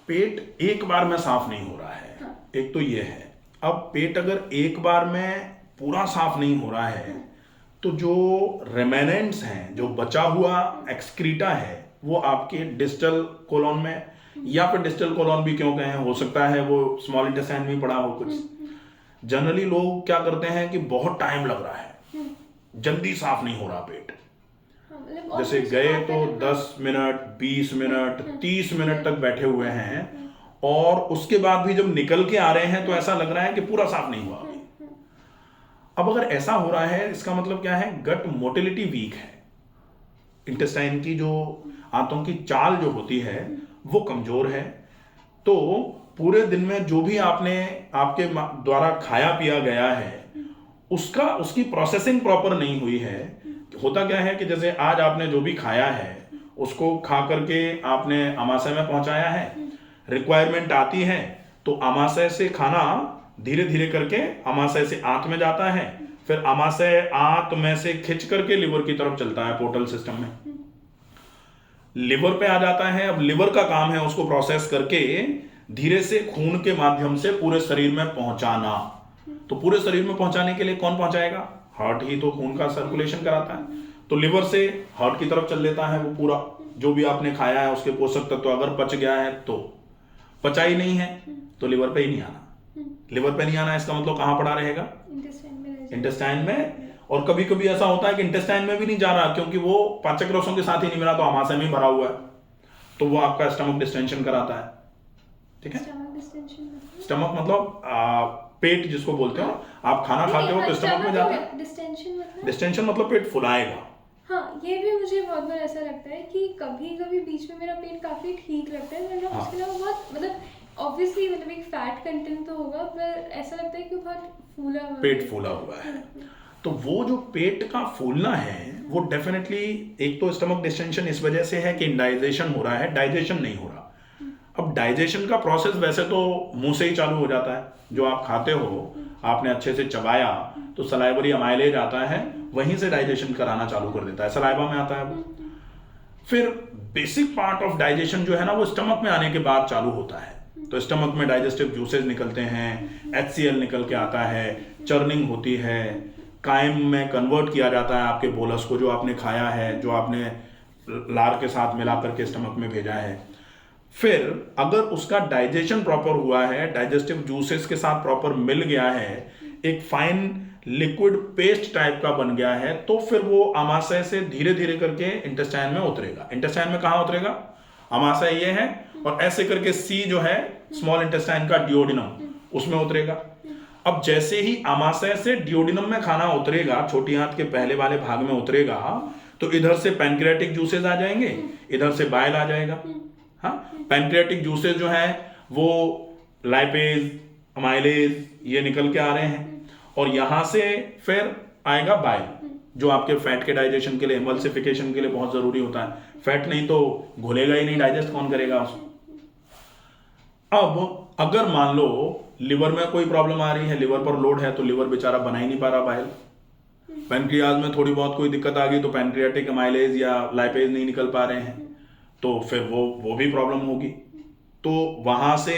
पेट एक बार में साफ नहीं हो रहा है। हाँ। एक तो ये है। अब पेट अगर एक बार में पूरा साफ नहीं हो रहा है तो जो रेमेनेंट्स हैं, जो बचा हुआ एक्सक्रीटा है, वो आपके डिस्टल कोलॉन में, या फिर डिस्टल कोलॉन भी क्यों कहें, हो सकता है वो स्मॉल इंटेस्टाइन में पड़ा हो कुछ। जनरली लोग क्या करते हैं कि बहुत टाइम लग रहा है, जल्दी साफ नहीं हो रहा पेट, जैसे गए तो 10 मिनट 20 मिनट 30 मिनट तक बैठे हुए हैं, और उसके बाद भी जब निकल के आ रहे हैं तो ऐसा लग रहा है कि पूरा साफ नहीं हुआ अभी। अब अगर ऐसा हो रहा है, इसका मतलब क्या है, गट मोटिलिटी वीक है, इंटेस्टाइन की जो आंतों की चाल जो होती है वो कमजोर है। तो पूरे दिन में जो भी आपके द्वारा खाया पिया गया है उसकी प्रोसेसिंग प्रॉपर नहीं हुई है। होता क्या है कि जैसे आज आपने जो भी खाया है उसको खा करके आपने आमाशय में पहुंचाया है, रिक्वायरमेंट आती है तो आमाशय से खाना धीरे धीरे करके आमाशय से आंत में जाता है, फिर आमाशय आंत में से खिंच करके लिवर की तरफ चलता है, पोर्टल सिस्टम में लिवर पे आ जाता है। अब लिवर का काम है उसको प्रोसेस करके धीरे से खून के माध्यम से पूरे शरीर में पहुंचाना। तो पूरे शरीर में पहुंचाने के लिए कौन पहुंचाएगा, हार्ट ही तो खून का सर्कुलेशन कराता है। तो लिवर से हार्ट की तरफ चल लेता है वो पूरा, जो भी आपने खाया है उसके पोषक तत्व अगर पच गया है तो, पचा ही नहीं है तो लिवर पे ही नहीं आना। लिवर पे नहीं आना इसका मतलब कहां पड़ा रहेगा, इंटेस्टाइन में। और कभी कभी ऐसा होता है कि इंटेस्टाइन में भी नहीं जा रहा क्योंकि वो पाचक रसों के साथ ही नहीं मिला, तो आमाशय में भरा हुआ है, तो वो आपका स्टमक डिस्टेंशन कराता है। ठीक है, स्टमक मतलब पेट जिसको बोलते हो, आप खाना खाते हो तो स्टमक में जाता है। डिस्टेंशन मतलब पेट फुलाएगा। हाँ, ये भी मुझे बहुत बार ऐसा लगता है कि कभी कभी बीच में मेरा पेट काफी ठीक लगता है, वरना उसके अलावा बहुत मतलब ऑब्वियसली मतलब एक फैट कंटेंट तो होगा, पर ऐसा लगता है कि बहुत फूला हुआ पेट फूला हुआ है। तो वो जो पेट का फूलना है वो डेफिनेटली एक तो स्टमक डिस्टेंशन इस वजह से है कि इंडाइजेशन हो रहा है, डाइजेशन नहीं हो रहा। अब डाइजेशन का प्रोसेस वैसे तो मुंह से ही चालू हो जाता है, जो आप खाते हो आपने अच्छे से चबाया तो सलाइवरी अमाइलेज आता है, वहीं से डाइजेशन कराना चालू कर देता है, सलाइवा में आता है वो। फिर बेसिक पार्ट ऑफ डाइजेशन जो है ना वो स्टमक में आने के बाद चालू होता है। तो स्टमक में डाइजेस्टिव जूसेस निकलते हैं, HCl निकल के आता है, चर्निंग होती है, काइम में कन्वर्ट किया जाता है आपके बोलस को, जो आपने खाया है, जो आपने लार के साथ मिला करके स्टमक में भेजा है। फिर अगर उसका डाइजेशन प्रॉपर हुआ है, डाइजेस्टिव जूसेस के साथ प्रॉपर मिल गया है, एक फाइन लिक्विड पेस्ट टाइप का बन गया है, तो फिर वो आमाशय से धीरे धीरे करके इंटेस्टाइन में उतरेगा। इंटेस्टाइन में कहां उतरेगा, आमाशय ये है, और ऐसे करके सी जो है स्मॉल इंटेस्टाइन का डियोडिनम, उसमें उतरेगा। अब जैसे ही आमाशय से डियोडिनम में खाना उतरेगा, छोटी आंत के पहले वाले भाग में उतरेगा, तो इधर से पैनक्रियाटिक जूसेस आ जाएंगे, इधर से बाइल आ जाएगा। हाँ, पैनक्रियाटिक जूसेस जो है वो लाइपेज अमाइलेज ये निकल के आ रहे हैं, और यहां से फिर आएगा बाइल, जो आपके फैट के डाइजेशन के लिए, एमल्सिफिकेशन के लिए बहुत जरूरी होता है। फैट नहीं तो घुलेगा ही नहीं, डाइजेस्ट कौन करेगा उसको। अब अगर मान लो लिवर में कोई प्रॉब्लम आ रही है, लिवर पर लोड है, तो लिवर बेचारा बना ही नहीं पा रहा बाइल। पैनक्रियाज में थोड़ी बहुत कोई दिक्कत आ गई तो पैनक्रियाटिक अमाइलेज या लाइपेज नहीं निकल पा रहे हैं, तो फिर वो भी प्रॉब्लम होगी। तो वहां से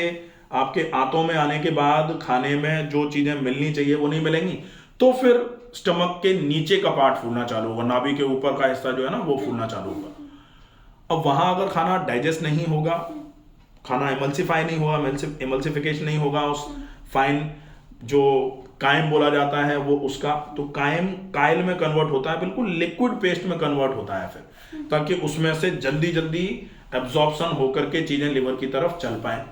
आपके आंतों में आने के बाद खाने में जो चीजें मिलनी चाहिए वो नहीं मिलेंगी, तो फिर स्टमक के नीचे का पार्ट फूलना चालू होगा, नाभि के ऊपर का हिस्सा जो है ना वो फूलना चालू होगा। अब वहां अगर खाना डाइजेस्ट नहीं होगा, खाना एमल्सिफाई नहीं होगा, एमल्सिफिकेशन नहीं होगा, उस फाइन जो कायम बोला जाता है वो उसका, तो कायम कायल में कन्वर्ट होता है, बिल्कुल लिक्विड पेस्ट में कन्वर्ट होता है फिर, ताकि उसमें से जल्दी जल्दी एब्जॉर्प्शन होकर के चीजें लिवर की तरफ चल पाए।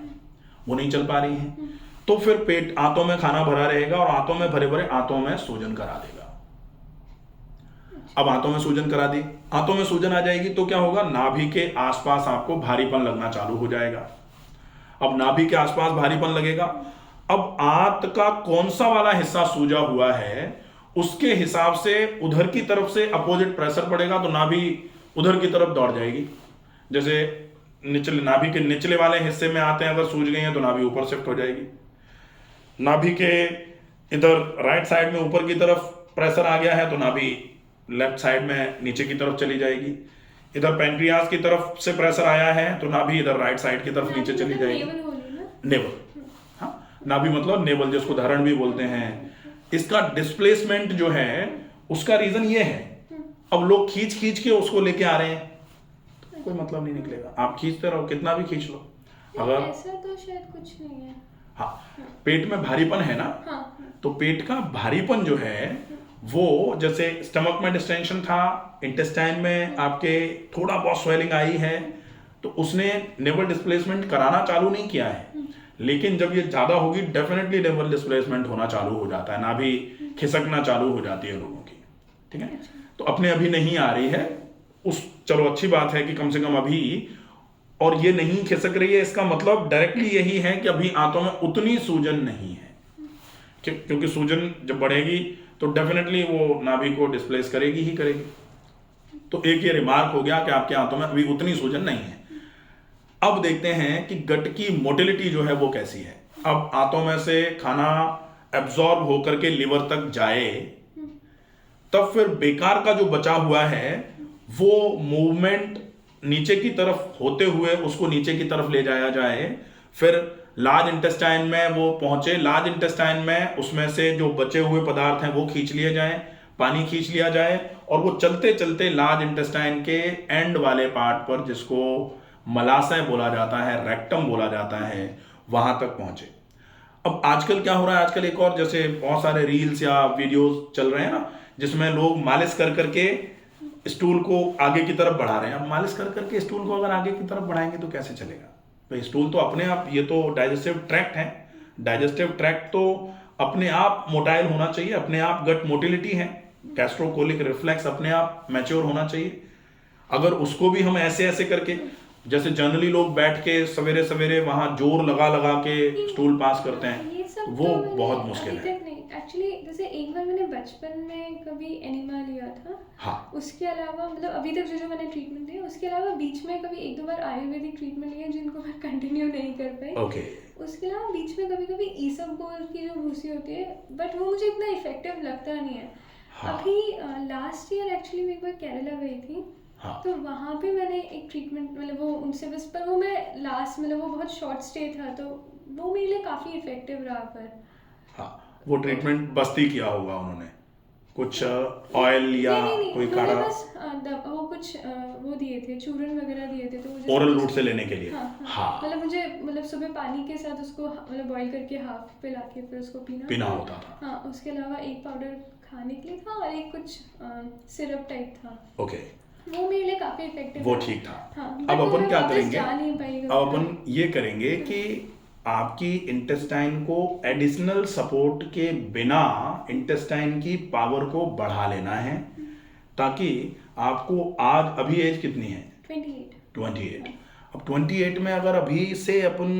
वो नहीं चल पा रही हैं, तो फिर पेट आंतों में खाना भरा रहेगा, और आंतों में भरे भरे आंतों में सूजन करा देगा। अब आंतों में सूजन करा दी, आंतों में सूजन आ जाएगी तो क्या होगा, नाभि के आसपास आपको भारीपन लगना चालू हो जाएगा। अब नाभि के आसपास भारीपन लगेगा, अब आंत का कौन सा वाला हिस्सा सूजा हुआ है उसके हिसाब से उधर की तरफ से अपोजिट प्रेशर पड़ेगा, तो नाभि उधर की तरफ दौड़ जाएगी। जैसे निचले नाभि के निचले वाले हिस्से में आते हैं अगर सूज गई हैं तो नाभि ऊपर शिफ्ट हो जाएगी, नाभि के इधर राइट साइड में ऊपर की तरफ प्रेशर आ गया है तो नाभि लेफ्ट साइड में नीचे की तरफ चली जाएगी। इधर पैंक्रियाज की तरफ से प्रेशर आया है तो नाभि इधर राइट साइड की तरफ नीचे चली जाएगी। नेवल होली ना। नेवल, हाँ, नाभि मतलब नेवल, जिसको धरण भी बोलते हैं। इसका डिस्प्लेसमेंट जो है उसका रीजन ये है, अब लोग खींच खींच के उसको लेके आ रहे हैं, कोई मतलब नहीं निकलेगा। आप खींचते रहो, कितना भी खींच लो, अगर ऐसा तो शायद कुछ नहीं है। हाँ, पेट में भारीपन है ना, हाँ। तो पेट का भारीपन जो है वो, जैसे स्टमक में डिस्टेंशन था, इंटेस्टाइन में आपके थोड़ा बहुत स्वेलिंग आई है, तो उसने नेवल डिस्प्लेसमेंट कराना चालू नहीं किया है, लेकिन जब ये ज्यादा होगी डेफिनेटली नेवल डिस्प्लेसमेंट होना चालू हो जाता है, नाभि खिसकना चालू हो जाती है लोगों की। ठीक है, तो अपने अभी नहीं आ रही है, चलो अच्छी बात है कि कम से कम अभी, और ये नहीं खिसक रही है, इसका मतलब डायरेक्टली यही है कि अभी आंतों में उतनी सूजन नहीं है, क्योंकि सूजन जब बढ़ेगी तो डेफिनेटली वो नाभि को डिस्प्लेस करेगी ही करेगी। तो एक ये रिमार्क हो गया कि आपके आंतों में अभी उतनी सूजन नहीं है। अब देखते हैं कि गट की मोटिलिटी जो है वो कैसी है। अब आंतों में से खाना एब्जॉर्ब होकर के लिवर तक जाए, तब फिर बेकार का जो बचा हुआ है वो मूवमेंट नीचे की तरफ होते हुए उसको नीचे की तरफ ले जाया जाए, फिर लार्ज इंटेस्टाइन में वो पहुंचे, लार्ज इंटेस्टाइन में उसमें से जो बचे हुए पदार्थ हैं वो खींच लिए जाएं, पानी खींच लिया जाए, और वो चलते चलते लार्ज इंटेस्टाइन के एंड वाले पार्ट पर, जिसको मलाशय बोला जाता है, रेक्टम बोला जाता है, वहां तक पहुंचे। अब आजकल क्या हो रहा है, आजकल एक और, जैसे बहुत सारे रील्स या वीडियोस चल रहे हैं ना, जिसमें लोग मालिश कर करके स्टूल को आगे की तरफ बढ़ा रहे हैं। अब मालिश कर करके स्टूल को अगर आगे की तरफ बढ़ाएंगे तो कैसे चलेगा भाई? स्टूल तो अपने आप, ये तो डाइजेस्टिव ट्रैक्ट है, डाइजेस्टिव ट्रैक्ट तो अपने आप मोटाइल होना चाहिए, अपने आप गट मोटिलिटी है, गैस्ट्रोकोलिक रिफ्लेक्स अपने आप मैच्योर होना चाहिए। अगर उसको भी हम ऐसे ऐसे करके, जैसे जनरली लोग बैठ के सवेरे सवेरे वहां जोर लगा लगा के स्टूल पास करते हैं, वो तो बहुत मुश्किल है। एक्चुअली जैसे एक बार मैंने बचपन में कभी एनिमा लिया था, हाँ, उसके अलावा मतलब अभी तक जो मैंने ट्रीटमेंट दी, उसके अलावा बीच में कभी एक दो बार आयुर्वेदिक ट्रीटमेंट लिया जिनको मैं कंटिन्यू नहीं कर पाई। ओके। उसके अलावा बीच में कभी कभी ईसबगोल की जो भूसी होती है, बट वो मुझे इतना इफेक्टिव लगता नहीं है। हाँ। अभी लास्ट ईयर एक्चुअली मैं एक बार केरला गई थी, हाँ। तो वहाँ पे मैंने एक ट्रीटमेंट, मतलब वो उनसे बस, पर वो मैं लास्ट, मतलब वो बहुत शॉर्ट स्टे था, तो वो मेरे लिए काफ़ी इफेक्टिव रहा। पर हाँ, वो ट्रीटमेंट बस्ती किया होगा उन्होंने, कुछ ऑयल या नहीं, कोई उन्होंने काढ़ा, बस वो कुछ वो दिए थे, चूरन वगैरह दिए थे, तो मुझे ओरल रूट से लेने के लिए। हाँ, मतलब मुझे, मतलब सुबह पानी के साथ उसको मतलब बॉईल करके हाफ पिला के फिर उसको पीना होता था। हाँ, उसके अलावा एक पाउडर खाने के लिए था और एक कुछ सिरप टाइप था। ओके, वो मेरे लिए काफी इफेक्टिव वो ठीक था। हाँ, अब अपन क्या करेंगे, जा नहीं पाई। अब अपन ये करेंगे कि आपकी इंटेस्टाइन को एडिशनल सपोर्ट के बिना इंटेस्टाइन की पावर को बढ़ा लेना है, ताकि आपको, आज अभी एज कितनी है? 28। अब 28 में अगर अभी से अपन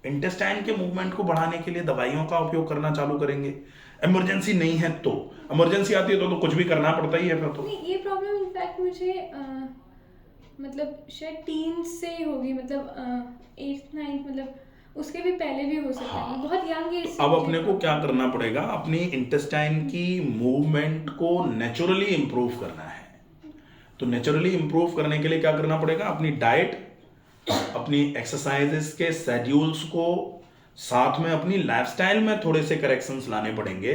इंटेस्टाइन के मूवमेंट को बढ़ाने के लिए दवाइयों का उपयोग करना चालू करेंगे, इमरजेंसी नहीं है तो, इमरजेंसी आती है तो कुछ भी करना पड़ता ही है फिर तो। नहीं, ये प्रॉब्लम इनफैक्ट मुझे मतलब शायद टीन से होगी, मतलब 8th 9th, मतलब उसके भी पहले भी हो सकता है। बहुत यंग एज से। अब अपने को क्या करना पड़ेगा, अपनी इंटेस्टाइन की मूवमेंट को नेचुरली इंप्रूव करना है। तो नेचुरली इंप्रूव करने के लिए क्या करना पड़ेगा, अपनी डाइट, अपनी एक्सरसाइजेस के शेड्यूल्स को, साथ में अपनी लाइफस्टाइल में थोड़े से करेक्शंस लाने पड़ेंगे,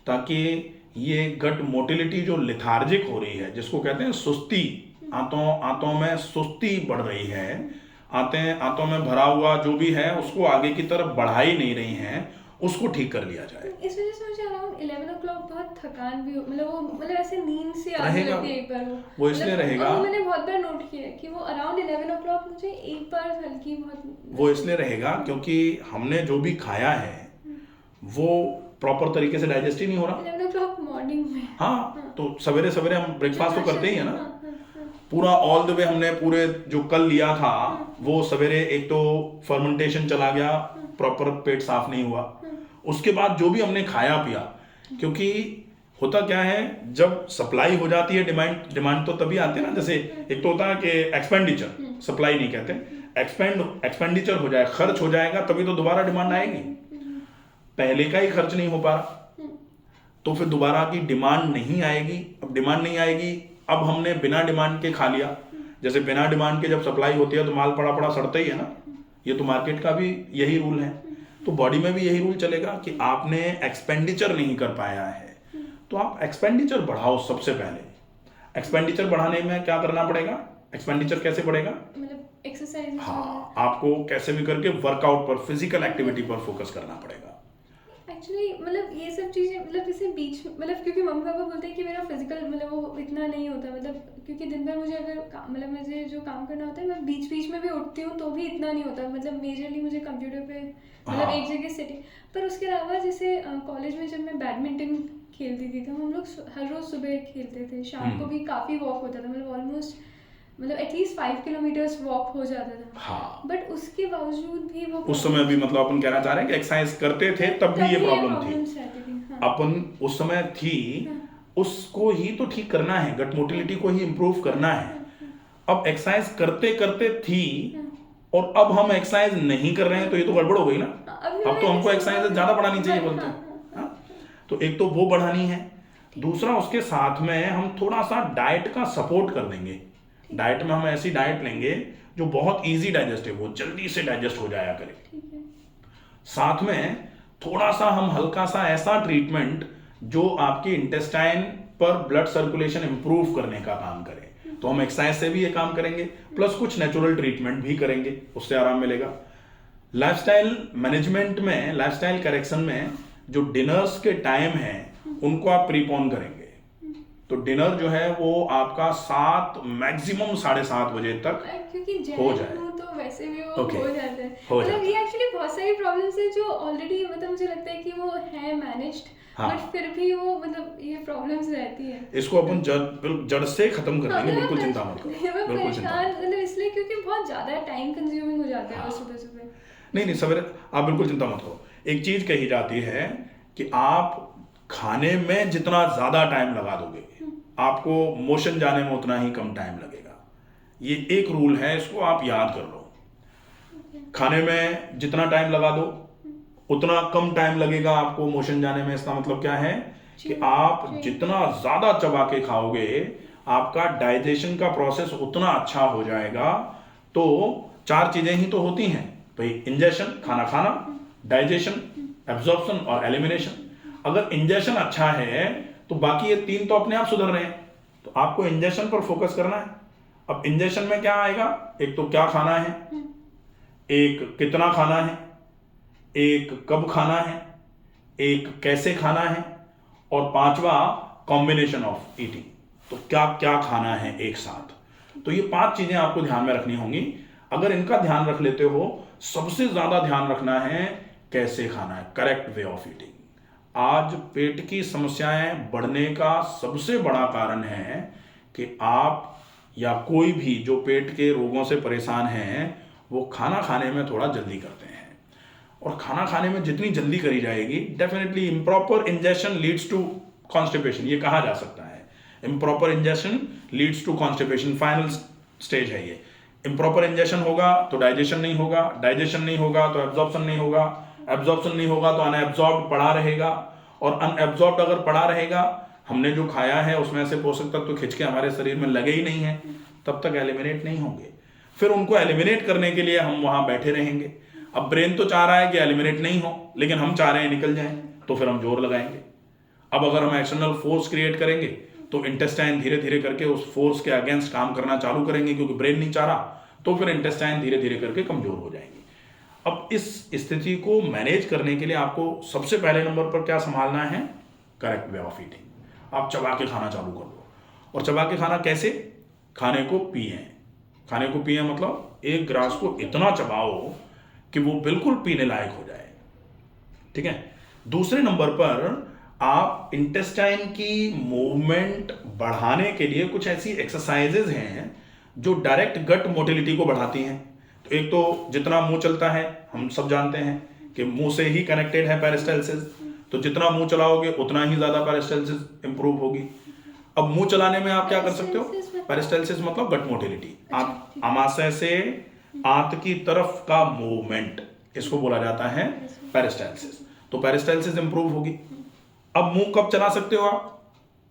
ताकि ये गट मोटिलिटी जो लिथार्जिक हो रही है, जिसको कहते हैं सुस्ती, आंतों में सुस्ती बढ़ रही है, आंतों में भरा हुआ जो भी है उसको आगे की तरफ बढ़ा ही नहीं रही हैं, उसको ठीक कर लिया जाए। इस वजह से मुझे अराउंड 11 o'clock बहुत थकान भी हो, मतलब वो, मतलब ऐसे नींद से आने लगती है एक बार वो इसलिए रहेगा, और मैंने बहुत बार नोट किया है कि वो अराउंड 11 o'clock मुझे एक बार हल्की बहुत, वो इसलिए रहेगा क्योंकि हमने जो भी खाया है वो प्रॉपर तरीके से डाइजेस्ट ही नहीं हो रहा। 11 o'clock मॉर्निंग में। हाँ, तो सवेरे सवेरे हम ब्रेकफास्ट तो करते ही है ना, हाँ। पूरा ऑल द वे हमने पूरे जो कल लिया था वो सवेरे, एक तो फर्मेंटेशन चला गया, प्रॉपर पेट साफ नहीं हुआ, उसके बाद जो भी हमने खाया पिया, क्योंकि होता क्या है, जब सप्लाई हो जाती है, डिमांड तो तभी आती है ना, जैसे एक तो होता है कि एक्सपेंडिचर, सप्लाई नहीं कहते, एक्सपेंडिचर हो जाए, खर्च हो जाएगा, तभी तो दोबारा डिमांड आएगी। पहले का ही खर्च नहीं हो पा रहा तो फिर दोबारा की डिमांड नहीं आएगी। अब डिमांड नहीं आएगी, अब हमने बिना डिमांड के खा लिया, जैसे बिना डिमांड के जब सप्लाई होती है तो माल पड़ा पड़ा सड़ता ही है ना, ये तो मार्केट का भी यही रूल है। तो बॉडी में भी यही रूल चलेगा कि आपने एक्सपेंडिचर नहीं कर पाया है तो आप एक्सपेंडिचर बढ़ाओ। सबसे पहले एक्सपेंडिचर बढ़ाने में क्या करना पड़ेगा, एक्सपेंडिचर कैसे बढ़ेगा, मतलब एक्सरसाइज। हाँ, आपको कैसे भी करके वर्कआउट पर, फिजिकल एक्टिविटी पर फोकस करना पड़ेगा। एक्चुअली मतलब ये सब चीज़ें मतलब जैसे बीच में मतलब क्योंकि मम्मी पापा बोलते हैं कि मेरा फिजिकल मतलब वो इतना नहीं होता, मतलब क्योंकि दिन भर मुझे अगर मतलब मुझे जो काम करना होता है मैं बीच बीच में भी उठती हूँ तो भी इतना नहीं होता, मतलब मेजरली मुझे कंप्यूटर पे मतलब हाँ। एक जगह सिटिंग। पर उसके अलावा जैसे कॉलेज में जब मैं बैडमिंटन खेलती थी तो हम लोग हर रोज़ सुबह खेलते थे, शाम को भी काफ़ी वॉक होता था, मतलब ऑलमोस्ट मतलब एटलीस्ट 5 किलोमीटर्स वॉक हो जाता था। हाँ, बट उसके बावजूद भी वो उस समय भी मतलब अपन कहना चाह रहे हैं कि एक्सरसाइज करते थे तब भी ये प्रॉब्लम थी। प्रॉब्लम्स रहती थी। हाँ। अपन उस समय थी, उसको ही तो ठीक करना है, गट मोटिलिटी को ही इम्प्रूव करना है। अब एक्सरसाइज करते करते थी और अब हम एक्सरसाइज नहीं कर रहे हैं तो ये तो गड़बड़ हो गई ना। अब तो हमको एक्सरसाइज ज्यादा बढ़ानी चाहिए बोलते हैं, हाँ? तो एक तो वो बढ़ानी है, दूसरा उसके साथ में हम थोड़ा सा डाइट का सपोर्ट कर देंगे। डाइट में हम ऐसी डाइट लेंगे जो बहुत इजी डाइजेस्टिव हो, जल्दी से डाइजेस्ट हो जाया करे। ठीक है। साथ में थोड़ा सा हम हल्का सा ऐसा ट्रीटमेंट जो आपके इंटेस्टाइन पर ब्लड सर्कुलेशन इंप्रूव करने का काम करे, तो हम एक्सरसाइज से भी ये काम करेंगे, प्लस कुछ नेचुरल ट्रीटमेंट भी करेंगे, उससे आराम मिलेगा। लाइफस्टाइल मैनेजमेंट में, लाइफस्टाइल करेक्शन में जो डिनर्स के टाइम है उनको आप प्रीपोन करेंगे। तो डिनर जो है वो आपका 7 मैक्सिमम 7:30 बजे तक क्योंकि हो जैन जाए। हूँ तो वैसे भी वो Okay. हो जाता है। हो मतलब जाता ये एक्चुअली बहुत सारी प्रॉब्लम्स है जो ऑलरेडी मतलब मुझे लगता है कि वो है मैनेज्ड, हाँ। बट फिर भी वो मतलब ये प्रॉब्लम्स रहती है। इसको अपन जड़ से खत्म कर देंगे, बिल्कुल चिंता मत करो, मैं बिल्कुल चिंता मत परेशान मतलब इसलिए क्योंकि बहुत ज़्यादा टाइम कंज्यूमिंग हो जाता है वो हाँ। सुबह सुबह। नहीं नहीं सवेरे आप बिल्कुल चिंता मत करो। एक चीज कही जाती है कि आप खाने में जितना ज्यादा टाइम लगा दोगे आपको मोशन जाने में उतना ही कम टाइम लगेगा। ये एक रूल है, इसको आप याद कर लो। खाने में जितना टाइम लगा दो उतना कम टाइम लगेगा आपको मोशन जाने में। इसका मतलब क्या है कि आप जितना ज्यादा चबा के खाओगे आपका डाइजेशन का प्रोसेस उतना अच्छा हो जाएगा। तो 4 चीजें ही तो होती हैं भाई, इंजेशन खाना खाना, डाइजेशन, एब्जॉर्प्शन और एलिमिनेशन। अगर इंजेशन अच्छा है तो बाकी ये 3 तो अपने आप सुधर रहे हैं, तो आपको इंजेशन पर फोकस करना है। अब इंजेशन में क्या आएगा, एक तो क्या खाना है, एक कितना खाना है, एक कब खाना है, एक कैसे खाना है, और 5वां कॉम्बिनेशन ऑफ ईटिंग। तो क्या क्या खाना है एक साथ। तो ये 5 चीजें आपको ध्यान में रखनी होंगी। अगर इनका ध्यान रख लेते हो, सबसे ज्यादा ध्यान रखना है कैसे खाना है, करेक्ट वे ऑफ ईटिंग। आज पेट की समस्याएं बढ़ने का सबसे बड़ा कारण है कि आप या कोई भी जो पेट के रोगों से परेशान हैं वो खाना खाने में थोड़ा जल्दी करते हैं। और खाना खाने में जितनी जल्दी करी जाएगी, definitely improper ingestion leads to constipation, ये कहा जा सकता है। Improper ingestion leads to constipation, final stage है ये। इम्प्रॉपर इंजेशन होगा तो डाइजेशन नहीं होगा, डाइजेशन नहीं होगा तो एब्जॉर्प्शन नहीं होगा, एब्जॉर्प्शन नहीं होगा तो अनएब्जॉर्ब्ड पड़ा रहेगा, और अनएब्जॉर्ब्ड अगर पड़ा रहेगा, हमने जो खाया है उसमें से पोषक तत्व तो खिंच के हमारे शरीर में लगे ही नहीं है, तब तक एलिमिनेट नहीं होंगे। फिर उनको एलिमिनेट करने के लिए हम वहां बैठे रहेंगे। अब ब्रेन तो चाह रहा है कि एलिमिनेट नहीं हो, लेकिन हम चाह रहे हैं निकल जाए, तो फिर हम जोर लगाएंगे। अब अगर हम एक्सटर्नल फोर्स क्रिएट करेंगे तो इंटेस्टाइन धीरे धीरे करके उस फोर्स के अगेंस्ट काम करना चालू करेंगे, क्योंकि ब्रेन नहीं चाह रहा, तो फिर इंटेस्टाइन धीरे धीरे करके कमजोर हो जाएंगे। अब इस स्थिति को मैनेज करने के लिए आपको सबसे पहले नंबर पर क्या संभालना है, करेक्ट वे ऑफ ईटिंग। आप चबा के खाना चालू कर दो। और चबा के खाना कैसे, खाने को पिए। खाने को पिए मतलब एक ग्रास को इतना चबाओ कि वो बिल्कुल पीने लायक हो जाए, ठीक है। दूसरे नंबर पर आप इंटेस्टाइन की मूवमेंट बढ़ाने के लिए कुछ ऐसी एक्सरसाइजेज हैं जो डायरेक्ट गट मोटिलिटी को बढ़ाती हैं। तो एक तो जितना मुंह चलता है, हम सब जानते हैं कि मुंह से ही कनेक्टेड है पेरिस्टाल्सिस, तो जितना मुंह चलाओगे उतना ही ज्यादा पेरिस्टाल्सिस इंप्रूव होगी। अब मुंह चलाने में आप क्या कर सकते हो, पेरिस्टाल्सिस मतलब गट मोटिलिटी, आप आमाशय से आंत की तरफ का मूवमेंट, इसको बोला जाता है पेरिस्टाल्सिस। तो पेरिस्टाल्सिस इंप्रूव होगी। अब मुंह कब चला सकते हो आप,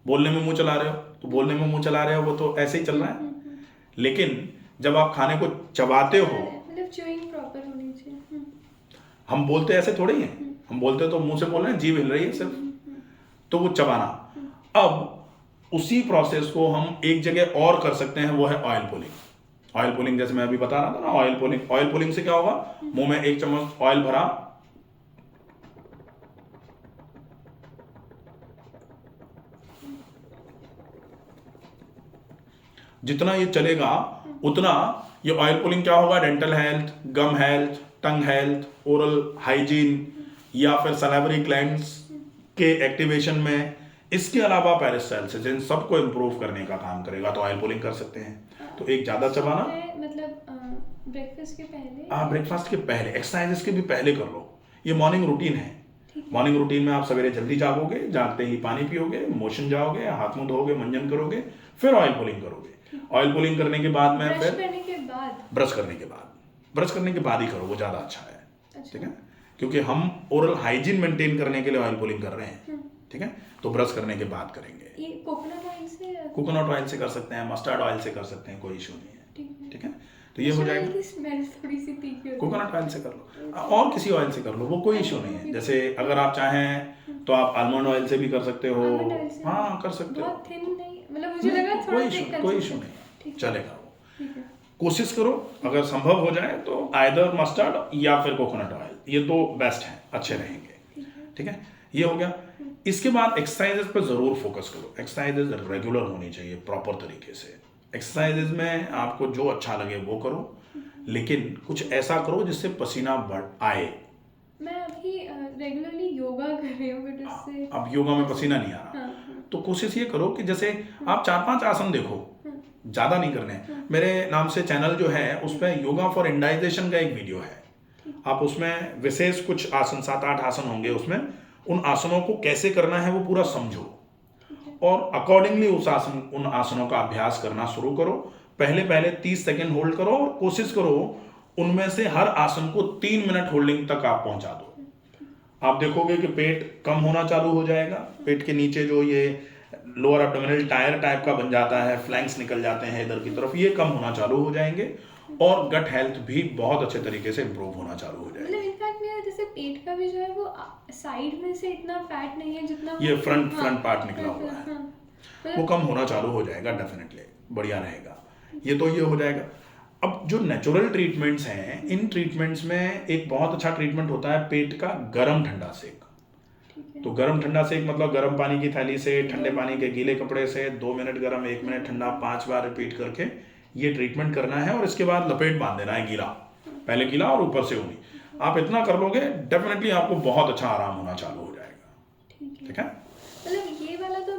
बोलने में मुंह चला रहे हो, तो बोलने में मुंह चला रहे हो, वो तो ऐसे ही चल रहा है। लेकिन जब आप खाने को चबाते हो, मतलब च्यूइंग प्रॉपर होनी चाहिए। हम बोलते ऐसे थोड़ी हैं, हम बोलते तो मुंह से बोल रहे हैं, जीभ हिल रही है सिर्फ, तो वो चबाना। अब उसी प्रोसेस को हम एक जगह और कर सकते हैं, वो है ऑयल पुलिंग। ऑयल पुलिंग जैसे मैं अभी बता रहा था ना, ऑयल पुलिंग। ऑयल पुलिंग से क्या होगा, मुंह में 1 चम्मच ऑयल भरा, जितना ये चलेगा उतना ये ऑयल पुलिंग क्या होगा, डेंटल हेल्थ, गम हेल्थ, टंग हेल्थ, ओरल हाइजीन या फिर सैलिवरी ग्लैंड्स के एक्टिवेशन में, इसके अलावा पेरिस्टाल्सिस, इन सबको इंप्रूव करने का काम करेगा। तो ऑयल पुलिंग कर सकते हैं। तो एक ज्यादा चबाना, मतलब ब्रेकफास्ट के पहले, हाँ ब्रेकफास्ट के पहले, एक्सरसाइजेस के भी पहले कर लो। ये मॉर्निंग रूटीन है। मॉर्निंग रूटीन में आप सवेरे जल्दी जागोगे, जागते ही पानी पियोगे, मोशन जाओगे, हाथ मुंह धोगे, मंजन करोगे, फिर ऑयल पुलिंग करोगे। ऑयल पुलिंग करने के बाद में ब्रश फिर करने के बाद, ब्रश करने के बाद, ब्रश करने के बाद ही करो, वो ज़्यादा अच्छा है। अच्छा। ठीक है, क्योंकि हम ओरल हाइजीन मेंटेन करने के लिए ऑयल पुलिंग कर रहे हैं। ठीक है, तो ब्रश करने के बाद करेंगे। ये कोकोनट ऑयल से, कोकोनट ऑयल से कर सकते हैं, मस्टर्ड ऑयल से कर सकते हैं, कोई इशू नहीं है। ठीक है। ठीक है, तो ये हो जाएगा। स्मेल थोड़ी सी तीखी होती है। कोकोनट ऑयल से कर लो, और किसी ऑयल से कर लो, वो कोई इशू नहीं है। जैसे अगर आप चाहें तो आप आलमंड ऑयल से भी कर सकते हो। Almond oil से? हाँ कर सकते हो, बहुत थिन नहीं, मतलब मुझे लगा थोड़ा कोई thick इशू, कोई इशू consistency। नहीं, ठीक है। चलेगा वो। ठीक है। कोशिश करो, अगर संभव हो जाए तो आइदर मस्टर्ड या फिर कोकोनट ऑयल, ये दो बेस्ट हैं, अच्छे रहेंगे। ठीक है, ये हो गया। इसके बाद एक्सरसाइजेस पे जरूर फोकस करो। एक्सरसाइजेस रेगुलर होनी चाहिए, प्रॉपर तरीके से। एक्सरसाइजेस में आपको जो अच्छा लगे वो करो, लेकिन कुछ ऐसा करो जिससे पसीना बढ़ आए। मैं अभी रेगुलरली योगा कर रही हूँ, बट उससे अब योगा में पसीना नहीं आ रहा, हाँ। तो कोशिश ये करो कि जैसे आप 4-5 आसन देखो, ज्यादा नहीं करने। मेरे नाम से चैनल जो है उस पर योगा फॉर इंडाइजेशन का एक वीडियो है, आप उसमें विशेष कुछ आसन, 7-8 आसन होंगे उसमें, उन आसनों को कैसे करना है वो पूरा समझो और अकॉर्डिंगली उन आसनों का अभ्यास करना शुरू करो। पहले 30 सेकेंड होल्ड करो और कोशिश करो उनमें से हर आसन को 3 मिनट होल्डिंग तक आप पहुंचा दो। आप देखोगे कि पेट कम होना चालू हो जाएगा, पेट के नीचे जो ये लोअर एब्डोमिनल टायर टाइप का बन जाता है, फ्लैंक्स निकल जाते हैं इधर की तरफ, ये कम होना चालू हो जाएंगे और गट हेल्थ भी बहुत अच्छे तरीके से इंप्रूव होना चालू हो जाएगी। मतलब इनफैक्ट मेरा जैसे पेट का भी जो है वो साइड में से इतना फैट नहीं है जितना ये वो- फ्रंट हाँ, पार्ट निकला हुआ है, हाँ। वो कम होना चालू हो जाएगा, डेफिनेटली बढ़िया रहेगा। ये तो ये हो जाएगा। अब जो नेचुरल ट्रीटमेंट्स हैं, इन ट्रीटमेंट्स में एक बहुत अच्छा ट्रीटमेंट होता है पेट का गरम ठंडा सेक। ठीक है। तो गरम ठंडा सेक मतलब गर्म पानी की थैली से ठंडे पानी के गीले कपड़े से 2 मिनट गरम, 1 मिनट ठंडा, 5 बार रिपीट करके ये ट्रीटमेंट करना है। और इसके बाद लपेट बांध देना है गीला, पहले गीला और ऊपर से ऊनी। आप इतना कर लोगे, डेफिनेटली आपको बहुत अच्छा आराम होना चालू हो जाएगा। ठीक है। ठीक है। मतलब ये वाला तो